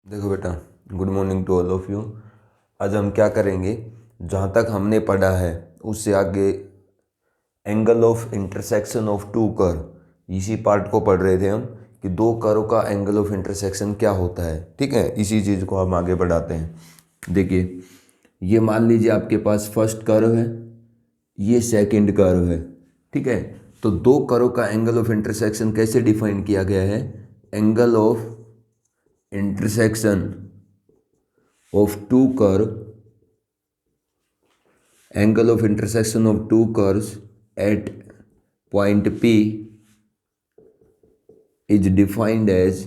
देखो बेटा, good morning to all of you. आज हम क्या करेंगे, जहाँ तक हमने पढ़ा है उससे आगे angle of intersection of two curve, इसी पार्ट को पढ़ रहे थे हम कि दो कर्व का एंगल ऑफ इंटरसेक्शन क्या होता है। ठीक है, इसी चीज़ को हम आगे बढ़ाते हैं। देखिए, ये मान लीजिए आपके पास फर्स्ट कर्व है, ये सेकंड कर्व है। ठीक है, तो दो कर्व का एंगल ऑफ इंटरसेक्शन कैसे डिफाइन किया गया है? Angle of intersection of two curve angle of intersection of two curves at point P is defined as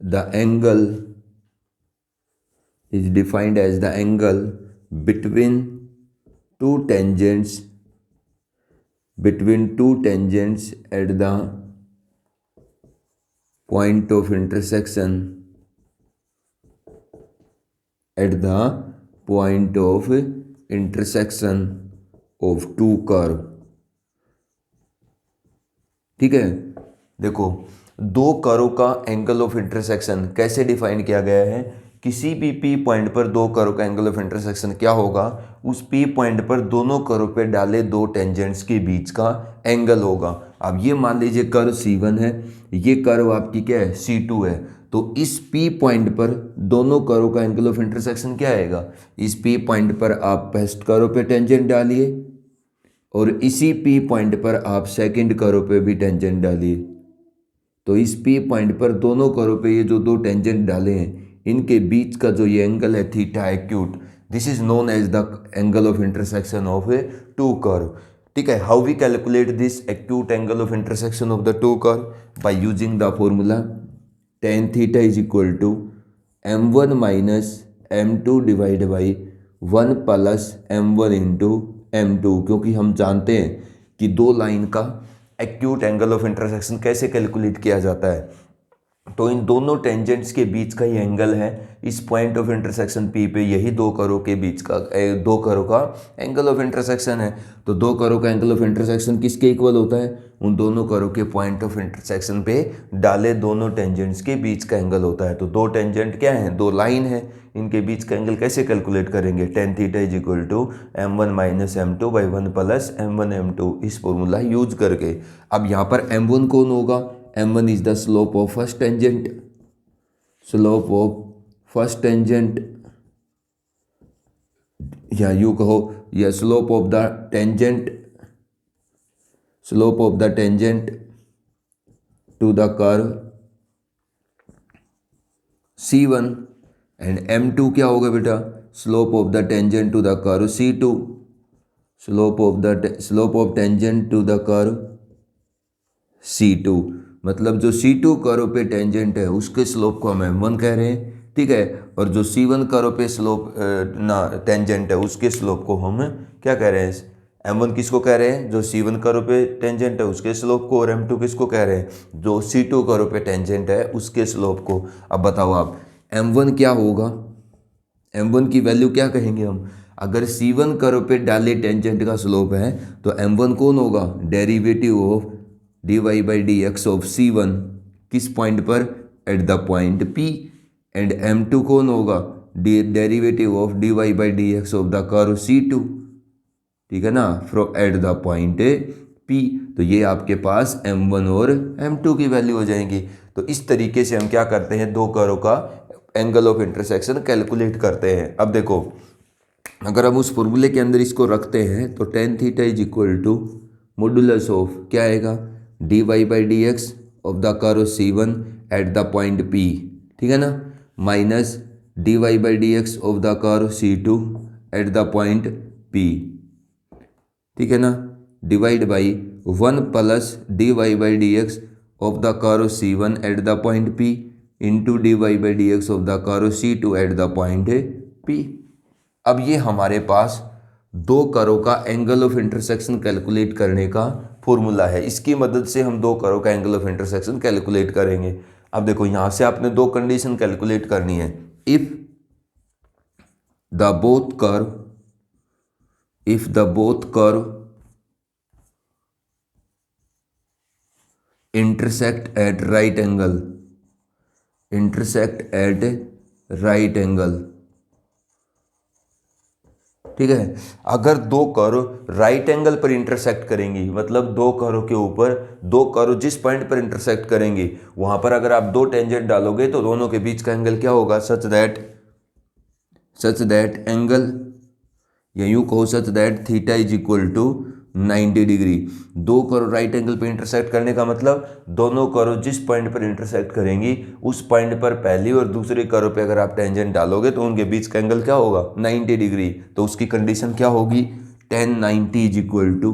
the angle between two tangents at the point of intersection of two curve। ठीक है, देखो, दो curve का angle of intersection कैसे define किया गया है? किसी भी पी पॉइंट पर दो कर्व का एंगल ऑफ इंटरसेक्शन क्या होगा? उस पी पॉइंट पर दोनों कर्व पे डाले दो टेंजेंट्स के बीच का एंगल होगा। अब ये मान लीजिए कर्व C1 है, ये कर्व आपकी क्या है? C2 है। तो इस पी पॉइंट पर दोनों कर्व का एंगल ऑफ इंटरसेक्शन क्या आएगा? इस पी पॉइंट पर आप फर्स्ट कर्व पे टेंजेंट डालिए और इसी पी पॉइंट पर आप सेकंड कर्व पे भी टेंजेंट डालिए। तो इस पी पॉइंट पर दोनों कर्व पे ये जो दो टेंजेंट डाले हैं, इनके बीच का जो ये एंगल है theta acute, this is known as the angle of intersection of a two curve. ठीक है, how we calculate this acute angle of intersection of the two curve? By using the formula tan theta is equal to m1 minus m2 divide by 1 plus m1 into m2, क्योंकि हम जानते हैं कि दो line का acute angle of intersection कैसे calculate किया जाता है। तो इन दोनों टेंजेंट्स के बीच का ही एंगल है, इस पॉइंट ऑफ इंटरसेक्शन P पे यही दो कर्व के बीच का दो कर्व का एंगल ऑफ इंटरसेक्शन है। तो दो कर्व का एंगल ऑफ इंटरसेक्शन किसके इक्वल होता है? उन दोनों कर्व के पॉइंट ऑफ इंटरसेक्शन पे डाले दोनों टेंजेंट्स के बीच का एंगल होता है। तो दो टेंजेंट क्या है? दो लाइन है, इनके बीच का एंगल कैसे कैलकुलेट करेंगे? tan theta is equal to m1 minus m2 by 1 plus m1 m2, इस फॉर्मूला यूज करके। अब यहाँ पर m1 कौन होगा? m1 is the slope of first tangent, या यूं कहो, या slope of the tangent to the curve C1, and m2 क्या होगा बेटा? slope of the tangent to the curve C2, slope of tangent to the curve C2, मतलब जो C2 curve पे टेंजेंट है उसके स्लोप को हम m1 कह रहे हैं। ठीक है, और जो C1 कर्व पे स्लोप टेंजेंट है उसके स्लोप को हम क्या कह रहे हैं? m1 किसको कह रहे हैं? जो C1 कर्व पे टेंजेंट है उसके स्लोप को। और m2 किसको कह रहे हैं? जो C2 कर्व पे टेंजेंट है उसके स्लोप को। अब बताओ आप, m1 क्या होगा? m1 की वैल्यू क्या कहेंगे हम? अगर C1 कर्व पे डाले टेंजेंट का स्लोप है तो m1 कौन होगा? Derivative of dy by d x of C1, किस पॉइंट पर? Eight the point P। And m2 कौन होगा? Derivative of dy by d x of the curve C2। ठीक है ना, from eight the point P। तो ये आपके पास m1 और m2 की वैल्यू हो जाएंगी। तो इस तरीके से हम क्या करते हैं? दो कर्व का एंगल ऑफ इंटरसेक्शन कैलकुलेट करते हैं। अब देखो, अगर हम उस फॉर्मूले के अंदर इसको रखते हैं तो tan theta is equal to modulus of क्या आएगा? dy by d x of the curve C1 at the point P। ठीक है ना, minus dy by d x of the curve C2 at the point P। ठीक है ना, divide by 1 plus dy by d x of the curve C1 at the point P into dy by d x of the curve C2 at the point P। अब ये हमारे पास दो curve का angle of intersection calculate करने का formula है। इसकी मदद से हम दो कर्व का एंगल ऑफ इंटरसेक्शन कैलकुलेट करेंगे। अब देखो, यहां से आपने दो कंडीशन कैलकुलेट करनी है। If the both curve intersect at right angle, intersect at right angle, ठीक है। अगर दो कर्व राइट एंगल पर इंटरसेक्ट करेंगी, मतलब दो कर्व के ऊपर दो कर्व जिस पॉइंट पर इंटरसेक्ट करेंगे वहां पर अगर आप दो टेंजेंट डालोगे तो दोनों के बीच का एंगल क्या होगा, सच दैट एंगल, या यूं कहो such that theta is equal to 90 degree. दो कर्व राइट एंगल पे इंटरसेक्ट करने का मतलब दोनों कर्व जिस पॉइंट पर इंटरसेक्ट करेंगी उस पॉइंट पर पहली और दूसरे कर्व पे अगर आप टेंजेंट डालोगे तो उनके बीच का एंगल क्या होगा, 90 डिग्री। तो उसकी कंडीशन क्या होगी, tan 90 is equal to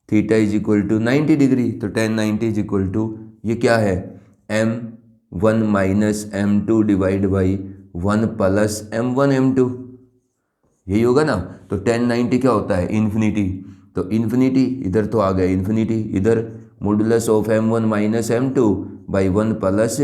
theta is equal to 90 degree. तो tan 90 इज इक्वल टू ये क्या है, m1 minus m2 divide by 1 plus m1 m2, यही होगा ना। तो tan 90 क्या होता है, इन्फिनिटी। तो इन्फिनिटी इधर तो आ गया इन्फिनिटी, इधर modulus of m1 minus m2 by 1 plus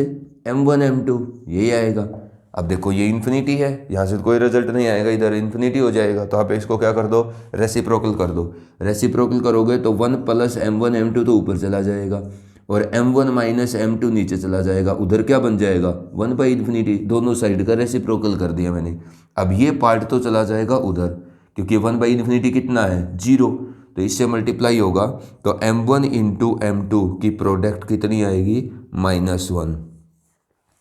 m1 m2, यही आएगा। अब देखो ये इन्फिनिटी है, यहाँ से कोई रिजल्ट नहीं आएगा, इधर इन्फिनिटी हो जाएगा। तो आप इसको क्या कर दो, रेसिप्रोकल कर दो। रेसिप्रोकल करोगे तो 1 प्लस m1 m2 तो ऊपर चला जाएगा और m1 माइनस m2 नीचे चला जाएगा। उधर क्या बन जाएगा, 1 बाई इन्फिनिटी। दोनों साइड का रेसिप्रोकल कर दिया मैंने। अब ये पार्ट तो चला जाएगा उधर, क्योंकि 1 बाई इन्फिनिटी कितना है, 0। तो इससे मल्टीप्लाई होगा तो m1 इंटू m2 की प्रोडक्ट कितनी आएगी, -1,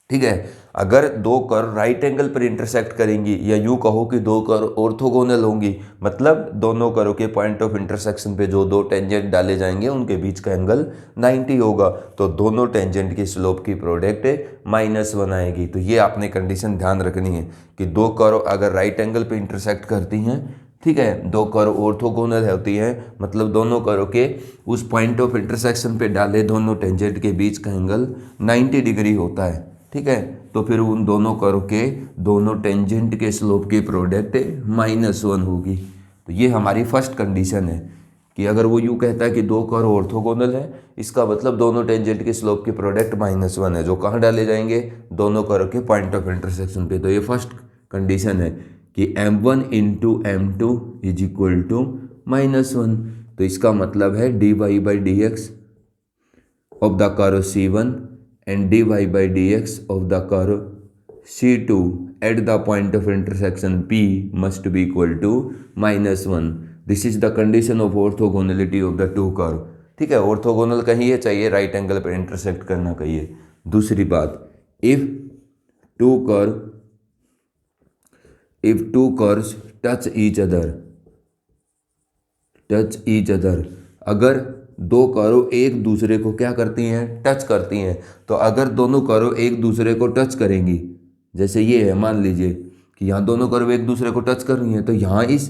ठीक है। अगर दो कर्व राइट एंगल पर इंटरसेक्ट करेंगी, या यूं कहो कि दो कर्व ऑर्थोगोनल होंगी, मतलब दोनों कर्व के पॉइंट ऑफ इंटरसेक्शन पे जो दो टेंजेंट डाले जाएंगे उनके बीच का एंगल 90 होगा, तो दोनों टेंजेंट की स्लोप की प्रोडक्ट -1 आएगी। तो ये आपने कंडीशन ध्यान रखनी है कि दो कर्व अगर राइट एंगल पे इंटरसेक्ट करती हैं, ठीक है, दो कर्व ऑर्थोगोनल होती है, मतलब दोनों कर्व के उस पॉइंट ऑफ इंटरसेक्शन पे डाले दोनों टेंजेंट के बीच का एंगल 90 डिग्री होता है, ठीक है। तो फिर उन दोनों कर्व के दोनों टेंजेंट के स्लोप की प्रोडक्ट -1 होगी। तो ये हमारी फर्स्ट कंडीशन है कि अगर वो यूँ कहता है कि दो कर्व ऑर्थोगोनल है, इसका मतलब दोनों टेंजेंट के स्लोप की प्रोडक्ट -1 है, जो कहाँ डाले जाएंगे, दोनों कर्व के पॉइंट ऑफ इंटरसेक्शन पे। तो ये फर्स्ट कंडीशन है कि m1 into m2 is equal to -1। तो इसका मतलब है dy by dx of the curve C1 and dy by dx of the curve C2 at the point of intersection P must be equal to -1. This is the condition of orthogonality of the two curve. ठीक है, orthogonal कहिए चाहिए right angle पर intersect करना कहिए। दूसरी बात, if two curves touch each other, अगर दो कर्व एक दूसरे को क्या करती हैं, टच करती हैं, तो अगर दोनों कर्व एक दूसरे को टच करेंगी, जैसे ये है, मान लीजिए कि यहाँ दोनों कर्व एक दूसरे को टच कर रही हैं, तो यहाँ इस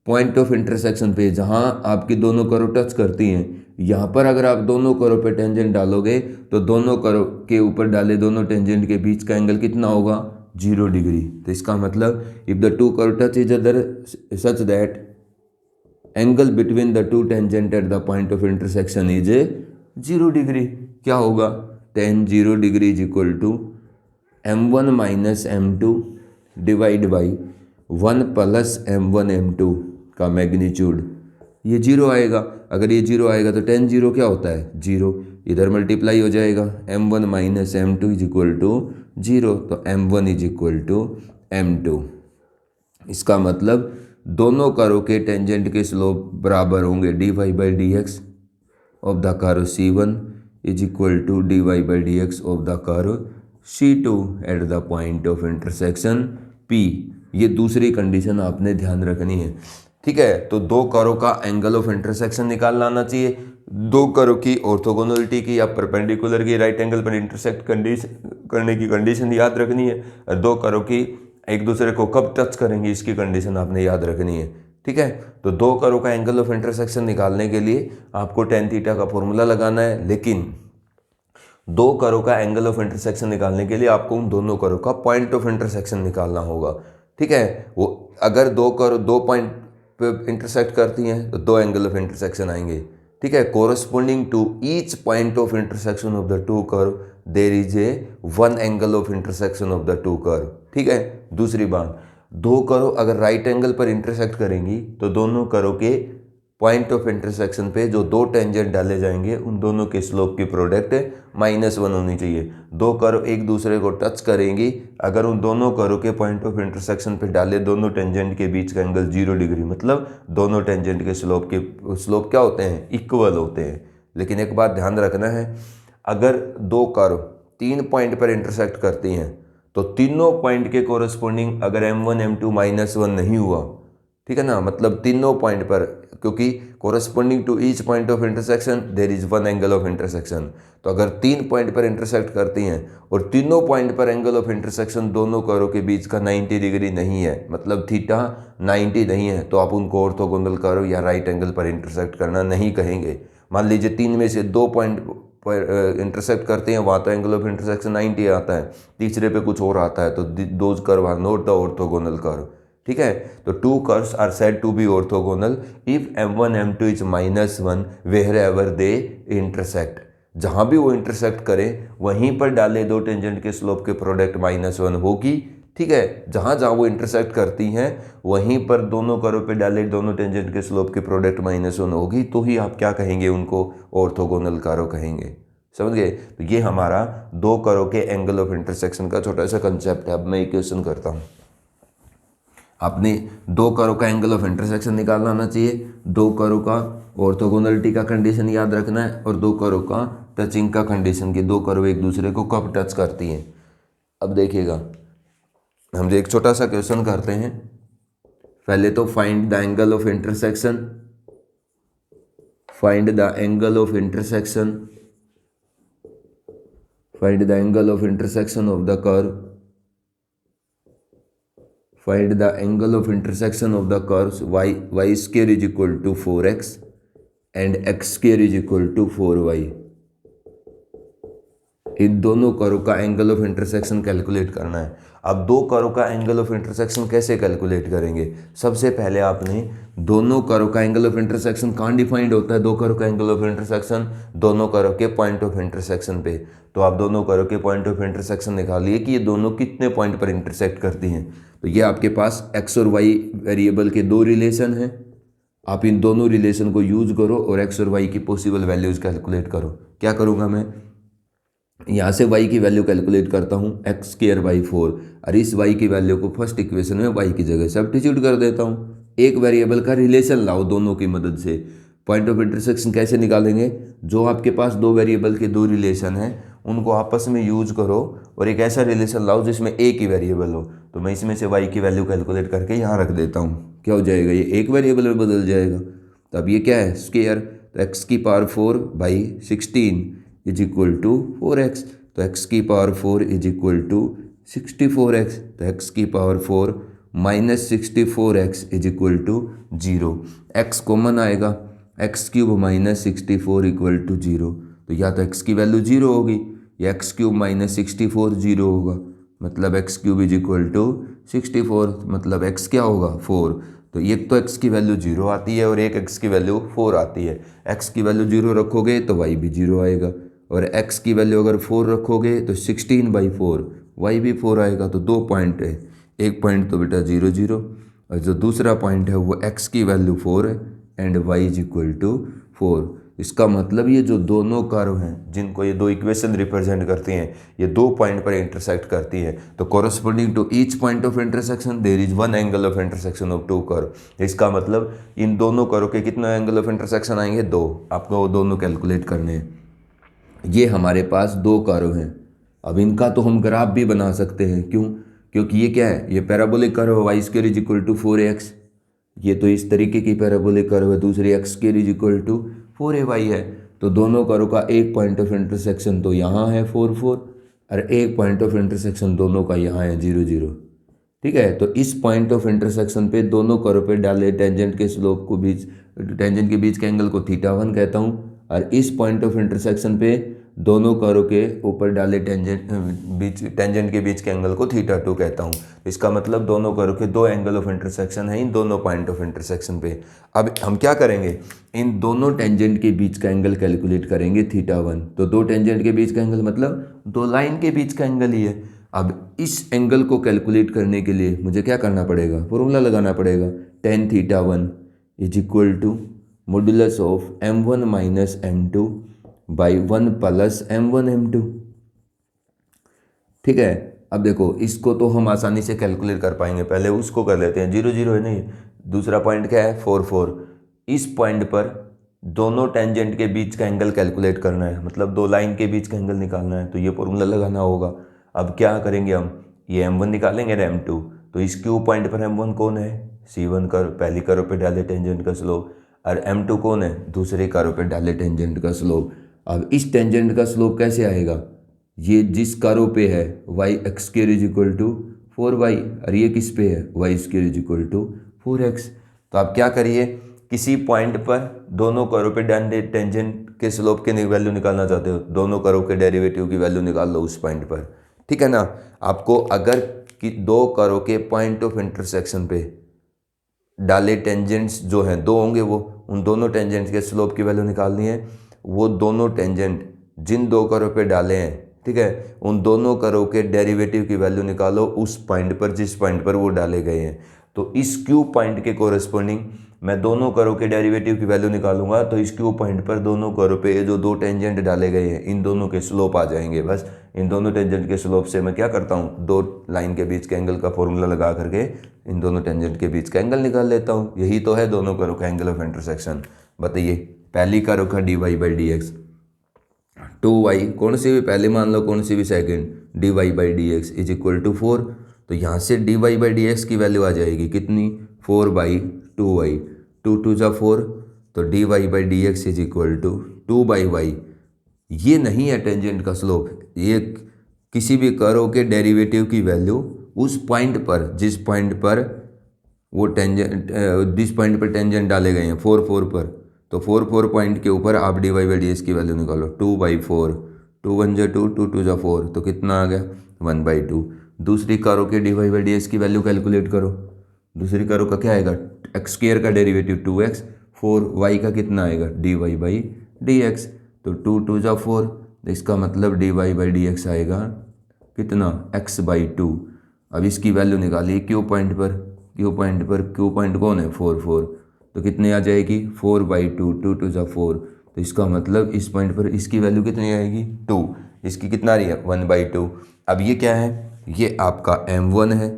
पॉइंट ऑफ इंटरसेक्शन पे जहाँ आपकी दोनों कर्व टच करती हैं, यहाँ पर अगर आप दोनों कर्व पे टेंजेंट डालोगे तो दोनों कर्व के ऊपर डाले दोनों टेंजेंट के बीच का एंगल कितना होगा, 0 डिग्री। तो इसका मतलब if the two curve touch each other such that angle between the two tangent at the point of intersection is 0 degree. क्या होगा, tan 0 degree is equal to m1 minus m2 divide by 1 plus m1 m2 का magnitude, ये 0 आएगा। अगर ये 0 आएगा तो tan 0 क्या होता है, 0, इधर मल्टीप्लाई हो जाएगा, m1 minus m2 is equal to 0, तो m1 is equal to m2। इसका मतलब दोनों कर्व के टेंजेंट के स्लोप बराबर होंगे dy by dx of the curve C1 is equal to dy by dx of the curve C2 at the point of intersection P। ये दूसरी condition आपने ध्यान रखनी है, ठीक है। तो दो कर्व का एंगल ऑफ इंटरसेक्शन निकालना आना चाहिए, दो कर्व की ऑर्थोगोनलिटी की या परपेंडिकुलर की राइट एंगल पर इंटरसेक्ट करने की कंडीशन याद रखनी है, और दो कर्व की एक दूसरे को कब टच करेंगे इसकी कंडीशन आपने याद रखनी है, ठीक है। तो दो कर्व का एंगल ऑफ इंटरसेक्शन निकालने के लिए आपको tan थीटा का फॉर्मूला लगाना है, लेकिन दो कर्व का एंगल ऑफ इंटरसेक्शन निकालने के लिए आपको उन दोनों कर्व का पॉइंट ऑफ इंटरसेक्शन निकालना होगा, ठीक है। वो अगर दो कर्व दो पॉइंट पे इंटरसेक्ट करती हैं तो दो एंगल ऑफ इंटरसेक्शन आएंगे, ठीक है। Corresponding to each point of intersection of the two curve there is a one angle of intersection of the two curve, ठीक है। दूसरी बात, दो कर्व अगर राइट एंगल पर इंटरसेक्ट करेंगी तो दोनों कर्व के पॉइंट ऑफ इंटरसेक्शन पे जो दो टेंजेंट डाले जाएंगे उन दोनों के स्लोप की प्रोडक्ट -1 होनी चाहिए। दो कर्व एक दूसरे को टच करेंगी, अगर उन दोनों कर्व के पॉइंट ऑफ इंटरसेक्शन पे डाले दोनों टेंजेंट के बीच का एंगल 0 डिग्री, मतलब दोनों टेंजेंट के स्लोप क्या होते हैं, इक्वल होते हैं। लेकिन एक बात ध्यान रखना है, अगर दो कर्व 3 पॉइंट पर इंटरसेक्ट करती हैं तो तीनों पॉइंट के कोरस्पोंडिंग अगर m1 m2 -1 नहीं हुआ, ठीक है ना, मतलब तीनों पॉइंट पर, क्योंकि corresponding to each point of intersection there is one angle of intersection, तो अगर 3 पॉइंट पर इंटरसेक्ट करती हैं और तीनों पॉइंट पर एंगल ऑफ इंटरसेक्शन दोनों कर्व के बीच का 90 डिग्री नहीं है, मतलब थीटा 90 नहीं है, तो आप उनको ऑर्थोगोनल कर्व या राइट एंगल पर इंटरसेक्ट करना नहीं कहेंगे। मान लीजिए 3 में से 2 पॉइंट पर इंटरसेक्ट करते हैं, वहाँ तो एंगल ऑफ इंटरसेक्शन 90 आता है, तीसरे पे कुछ और आता है, तो those curve are not the orthogonal curve, ठीक है। तो two curves are said to be orthogonal if m1 m2 is -1 where they intersect. जहाँ भी वो इंटरसेक्ट करें वहीं पर डाले दो टेंजेंट के स्लोप के प्रोडक्ट -1 होगी, ठीक है। जहाँ जहाँ वो इंटरसेक्ट करती हैं वहीं पर दोनों कर्व पे डाले दोनों टेंजेंट के स्लोप की प्रोडक्ट -1 होगी, तो ही आप क्या कहेंगे, उनको ऑर्थोगोनल कर्व कहेंगे। समझ गए। तो ये हमारा दो कर्व के एंगल ऑफ इंटरसेक्शन का छोटा सा कंसेप्ट है। अब मैं एक क्वेश्चन करता हूँ, आपने दो कर्व का एंगल ऑफ इंटरसेक्शन निकालना आना चाहिए, दो कर्व का ऑर्थोगोनलिटी का कंडीशन याद रखना है, और दो कर्व का टचिंग का कंडीशन, कि दो कर्व एक दूसरे को कब टच करती हैं। अब देखिएगा, हम एक छोटा सा क्वेश्चन करते हैं। पहले तो find the angle of intersection, find the angle of intersection, find the angle of intersection of the curve, find the angle of intersection of the curves y square is equal to 4x and x square is equal to 4y। इन दोनों curve का angle of intersection calculate करना है। अब दो curve का angle of intersection कैसे calculate करेंगे, सबसे पहले आपने दोनों कर्व का एंगल ऑफ इंटरसेक्शन कहाँ डिफाइंड होता है, दो कर्व का एंगल ऑफ इंटरसेक्शन दोनों कर्व के पॉइंट ऑफ इंटरसेक्शन पे। तो आप दोनों कर्व के पॉइंट ऑफ इंटरसेक्शन निकालिए कि ये दोनों कितने पॉइंट पर इंटरसेक्ट करती हैं। तो ये आपके पास एक्स और वाई वेरिएबल के दो रिलेशन हैं, आप इन दोनों रिलेशन को यूज करो और एक्स और वाई की पॉसिबल वैल्यूज कैलकुलेट करो। क्या करूँगा मैं, यहाँ से y की वैल्यू कैलकुलेट करता हूँ x²/4, और इस y की वैल्यू को फर्स्ट इक्वेशन में y की जगह सब्स्टिट्यूट कर देता हूँ। एक वेरिएबल का रिलेशन लाओ दोनों की मदद से। पॉइंट ऑफ इंटरसेक्शन कैसे निकालेंगे, जो आपके पास दो वेरिएबल के दो रिलेशन हैं उनको आपस में यूज करो और एक ऐसा रिलेशन लाओ जिसमें एक ही वेरिएबल हो। तो मैं इसमें से y की वैल्यू कैलकुलेट करके यहाँ रख देता हूँ। क्या हो जाएगा, ये एक वेरिएबल में बदल जाएगा। तो अब ये क्या है, स्क्वायर, तो x⁴/16 is equal to 4x, तो x⁴ is equal to 64x, तो x⁴ - 64x is equal to 0। x common आएगा, x³ - 64 इक्वल टू 0। तो या तो x की वैल्यू 0 होगी या x³ - 64 0 होगा, मतलब x³ इज इक्वल टू 64, मतलब x क्या होगा 4। तो एक तो x की वैल्यू 0 आती है और एक x की वैल्यू 4 आती है। x की वैल्यू 0 रखोगे तो y भी 0 आएगा, और x की वैल्यू अगर 4 रखोगे तो 16/4 y भी 4 आएगा। तो दो पॉइंट है, एक पॉइंट तो बेटा 0 0, और जो दूसरा पॉइंट है वो x की वैल्यू 4 है and y is equal to 4। इसका मतलब ये जो दोनों कर्व हैं जिनको ये दो इक्वेशन रिप्रेजेंट करती हैं, ये दो पॉइंट पर इंटरसेक्ट करती है, तो corresponding to each point of intersection there is one angle of intersection of two curve. इसका मतलब इन दोनों कर्व के कितना एंगल ऑफ इंटरसेक्शन आएंगे, दो। आपको वो दोनों कैलकुलेट करने हैं। ये हमारे पास दो कर्व हैं। अब इनका तो हम ग्राफ भी बना सकते हैं, क्यों, क्योंकि ये क्या है, ये parabolic curve y² is equal to 4x, ये तो इस तरीके की पैराबोलिक कर्व है। दूसरी x² is equal to 4ay है। तो दोनों कर्व का एक पॉइंट ऑफ इंटरसेक्शन तो यहाँ है 4 4, और एक पॉइंट ऑफ इंटरसेक्शन दोनों का यहाँ है 0 0। ठीक है, तो इस पॉइंट ऑफ इंटरसेक्शन पे दोनों कर्व पे डाले टेंजेंट के स्लोप को टेंजेंट के बीच के एंगल को θ1 कहता हूँ, और इस पॉइंट ऑफ इंटरसेक्शन पे दोनों कर्व के ऊपर डाले टेंजेंट के बीच के एंगल को θ2 कहता हूँ। इसका मतलब दोनों कर्व के दो एंगल ऑफ इंटरसेक्शन है इन दोनों पॉइंट ऑफ इंटरसेक्शन पे। अब हम क्या करेंगे, इन दोनों टेंजेंट के बीच का एंगल कैलकुलेट करेंगे θ1। तो दो टेंजेंट के बीच का एंगल मतलब दो लाइन के बीच का एंगल ही है। अब इस एंगल को कैलकुलेट करने के लिए मुझे क्या करना पड़ेगा, फॉर्मूला लगाना पड़ेगा। tan θ1 is equal to modulus of m1 minus m2 by 1 plus m1 m2। ठीक है, अब देखो इसको तो हम आसानी से कैलकुलेट कर पाएंगे, पहले उसको कर लेते हैं। 0 0 है नहीं, दूसरा पॉइंट क्या है 4 4। इस पॉइंट पर दोनों टेंजेंट के बीच का एंगल कैलकुलेट करना है, मतलब दो लाइन के बीच का एंगल निकालना है, तो ये फॉर्मूला लगाना होगा। अब क्या करेंगे हम, ये m1 निकालेंगे और m2, तो इस क्यू पॉइंट पर m1 कौन है, c1 कर्व, पहली कर्व पे डाले टेंजेंट का स्लोप, और m2 कौन है, दूसरे कर्व पे डाले टेंजेंट का स्लोप। अब इस टेंजेंट का स्लोप कैसे आएगा, ये जिस कर्व पे है y x square is equal to 4y, और ये किस पे है y square is equal to 4x। तो आप क्या करिए, किसी पॉइंट पर दोनों कर्व पे टेंजेंट के स्लोप के वैल्यू निकालना चाहते हो, दोनों कर्व के डेरिवेटिव की वैल्यू निकाल लो उस पॉइंट पर। ठीक है ना, आपको अगर कि दो कर्व के पॉइंट ऑफ इंटरसेक्शन पे डाले टेंजेंट्स जो हैं दो होंगे, वो उन दोनों टेंजेंट्स के स्लोप की वैल्यू निकालनी है। वो दोनों टेंजेंट जिन दो कर्व पे डाले हैं, ठीक है, उन दोनों कर्व के डेरिवेटिव की वैल्यू निकालो उस पॉइंट पर जिस पॉइंट पर वो डाले गए हैं। तो इस क्यू पॉइंट के कोरस्पॉन्डिंग मैं दोनों कर्व के डेरिवेटिव की वैल्यू निकालूंगा, तो इस क्यू पॉइंट पर दोनों कर्व पे जो दो टेंजेंट डाले गए हैं इन दोनों के स्लोप आ जाएंगे। बस इन दोनों टेंजेंट के स्लोप से मैं क्या करता हूँ, दो लाइन के बीच के एंगल का फॉर्मूला लगा करके इन दोनों टेंजेंट के बीच का एंगल निकाल लेता हूँ। यही तो है दोनों कर्व का एंगल ऑफ इंटरसेक्शन। बताइए, पहली कर्व का dy by d x, 2y कौन सी भी पहले मान लो, कौन सी भी second, dy by d x is equal to 4। तो यहाँ से dy बाई डी एक्स की वैल्यू आ जाएगी कितनी, 4 बाई 2y, 2 2 जा 4, तो dy by d x is equal to 2 by y. ये नहीं है टेंजेंट का स्लोप, ये किसी भी कर्व के डेरिवेटिव की वैल्यू उस पॉइंट पर जिस पॉइंट पर वो टेंजेंट जिस पॉइंट पर टेंजेंट डाले गए हैं 4 4 पर, तो 4 4 पॉइंट के ऊपर आप dy बाई डी एक्स की वैल्यू निकालो, 2 बाई 4, 2 1 जा 2, 2 2 जा 4, तो कितना आ गया 1 बाई 2। दूसरी कर्व के dy बाई डी एक्स की वैल्यू कैलकुलेट करो। दूसरी कर्व का क्या आएगा, एक्स स्क्वायर का डेरिवेटिव 2x, 4y का कितना आएगा dy बाई डी एक्स, तो 2 2 जा 4, तो इसका मतलब dy बाई डी एक्स आएगा कितना x बाई 2। अब इसकी वैल्यू निकालिए क्यू पॉइंट पर, क्यू पॉइंट कौन है 4 4, तो कितने आ जाएगी 4 बाई 2, 2 2 जा 4, तो इसका मतलब इस पॉइंट पर इसकी वैल्यू कितनी आएगी 2, इसकी कितना रही है 1 बाई 2। अब ये क्या है, ये आपका m1 है,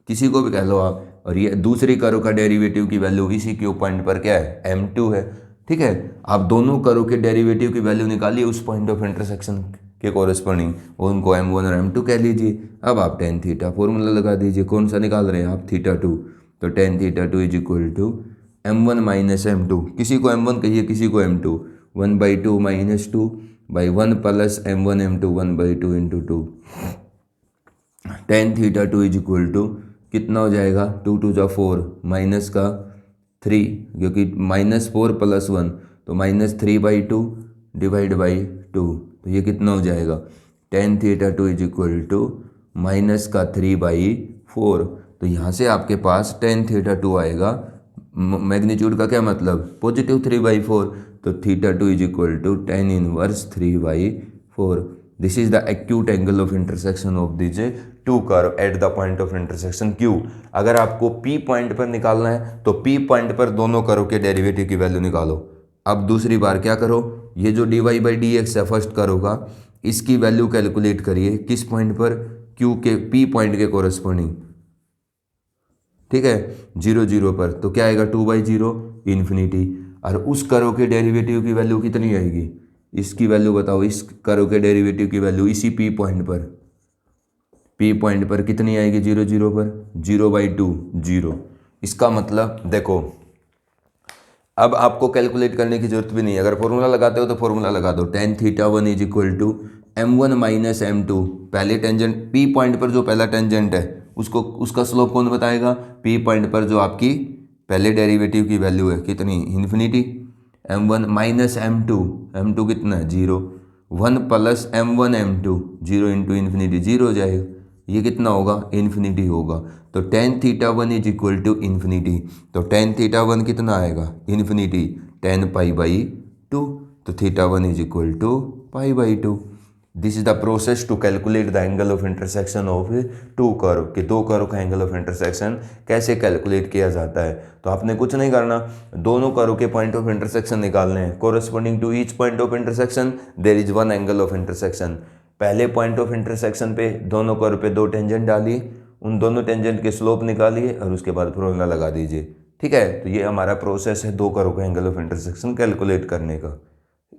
किसी को भी कह लो आप, और ये दूसरी कर्व का डेरिवेटिव की वैल्यू इसी क्यू पॉइंट पर क्या है m2 है। ठीक है, आप दोनों कर्व के डेरिवेटिव की वैल्यू निकालिए उस पॉइंट ऑफ इंटरसेक्शन के कोरस्पॉन्डिंग, उनको m1 और m2 कह लीजिए। अब आप टेन थीटा फॉर्मूला लगा दीजिए, कौन सा निकाल रहे हैं आप, θ2, तो tan θ2 is equal to m1 minus m2, किसी को m1 कहिए किसी को m2, 1 by 2 minus 2 by 1 plus m1 m2, 1 by 2 into 2, tan θ2 is equal to कितना हो जाएगा 2 2 जा 4, माइनस का 3, क्योंकि -4 + 1 तो -3 बाई 2 डिवाइड बाई 2, तो ये कितना हो जाएगा tan θ2 is equal to minus का 3 बाई 4। तो यहाँ से आपके पास टेन θ2 आएगा, मैग्नीट्यूड का क्या मतलब पॉजिटिव 3 बाई 4, तो θ2 is equal to tan inverse 3 by 4। This is the acute angle of intersection of this two curve at the point of intersection Q। अगर आपको P पॉइंट पर निकालना है तो P पॉइंट पर दोनों कर्व के डेरिवेटिव की वैल्यू निकालो। अब दूसरी बार क्या करो, ये जो dy बाई डी एक्स है फर्स्ट कर्व का, इसकी वैल्यू कैलकुलेट करिए किस पॉइंट पर, Q के P पॉइंट के कोरस्पॉन्डिंग। ठीक है, 0 0 पर, तो क्या आएगा 2 बाई 0 इन्फिनिटी, और उस कर्व के डेरिवेटिव की वैल्यू कितनी आएगी, इसकी वैल्यू बताओ, इस कर्व के डेरिवेटिव की वैल्यू इसी P पॉइंट पर कितनी आएगी 0 0 पर, 0 बाई 2 0। इसका मतलब देखो, अब आपको कैलकुलेट करने की जरूरत भी नहीं है, अगर फॉर्मूला लगाते हो तो फॉर्मूला लगा दो, tan θ1 is equal to m1 minus m2, पहले टेंजेंट P पॉइंट पर जो पहला टेंजेंट है उसको उसका स्लोप कौन बताएगा, P पॉइंट पर जो आपकी पहले डेरिवेटिव की वैल्यू है कितनी इन्फिनिटी, m1 माइनस m2 कितना है 0, 1 plus m1 m2, 0 into infinity 0 हो जाएगा, ये कितना होगा इन्फिनिटी होगा। तो tan θ1 is equal to infinity, तो टेन θ1 कितना आएगा इन्फिनिटी 10 पाई बाई 2, तो θ1 is equal to pi by 2। This is the process to calculate the angle of intersection of two curve, कि दो कर्व का एंगल ऑफ इंटरसेक्शन कैसे calculate किया जाता है। तो आपने कुछ नहीं करना, दोनों कर्व के पॉइंट ऑफ इंटरसेक्शन निकालने हैं। Corresponding to each point of intersection there is one angle of intersection. पहले पॉइंट ऑफ इंटरसेक्शन पे दोनों कर्व पे दो टेंजेंट डालिए, उन दोनों टेंजेंट के स्लोप निकालिए और उसके बाद फॉर्मूला लगा दीजिए। ठीक है, तो ये हमारा प्रोसेस है दो कर्व का एंगल ऑफ इंटरसेक्शन कैलकुलेट करने का।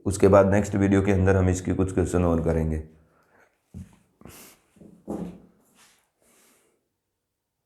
उसके बाद नेक्स्ट वीडियो के अंदर हम इसकी कुछ क्वेश्चन और करेंगे।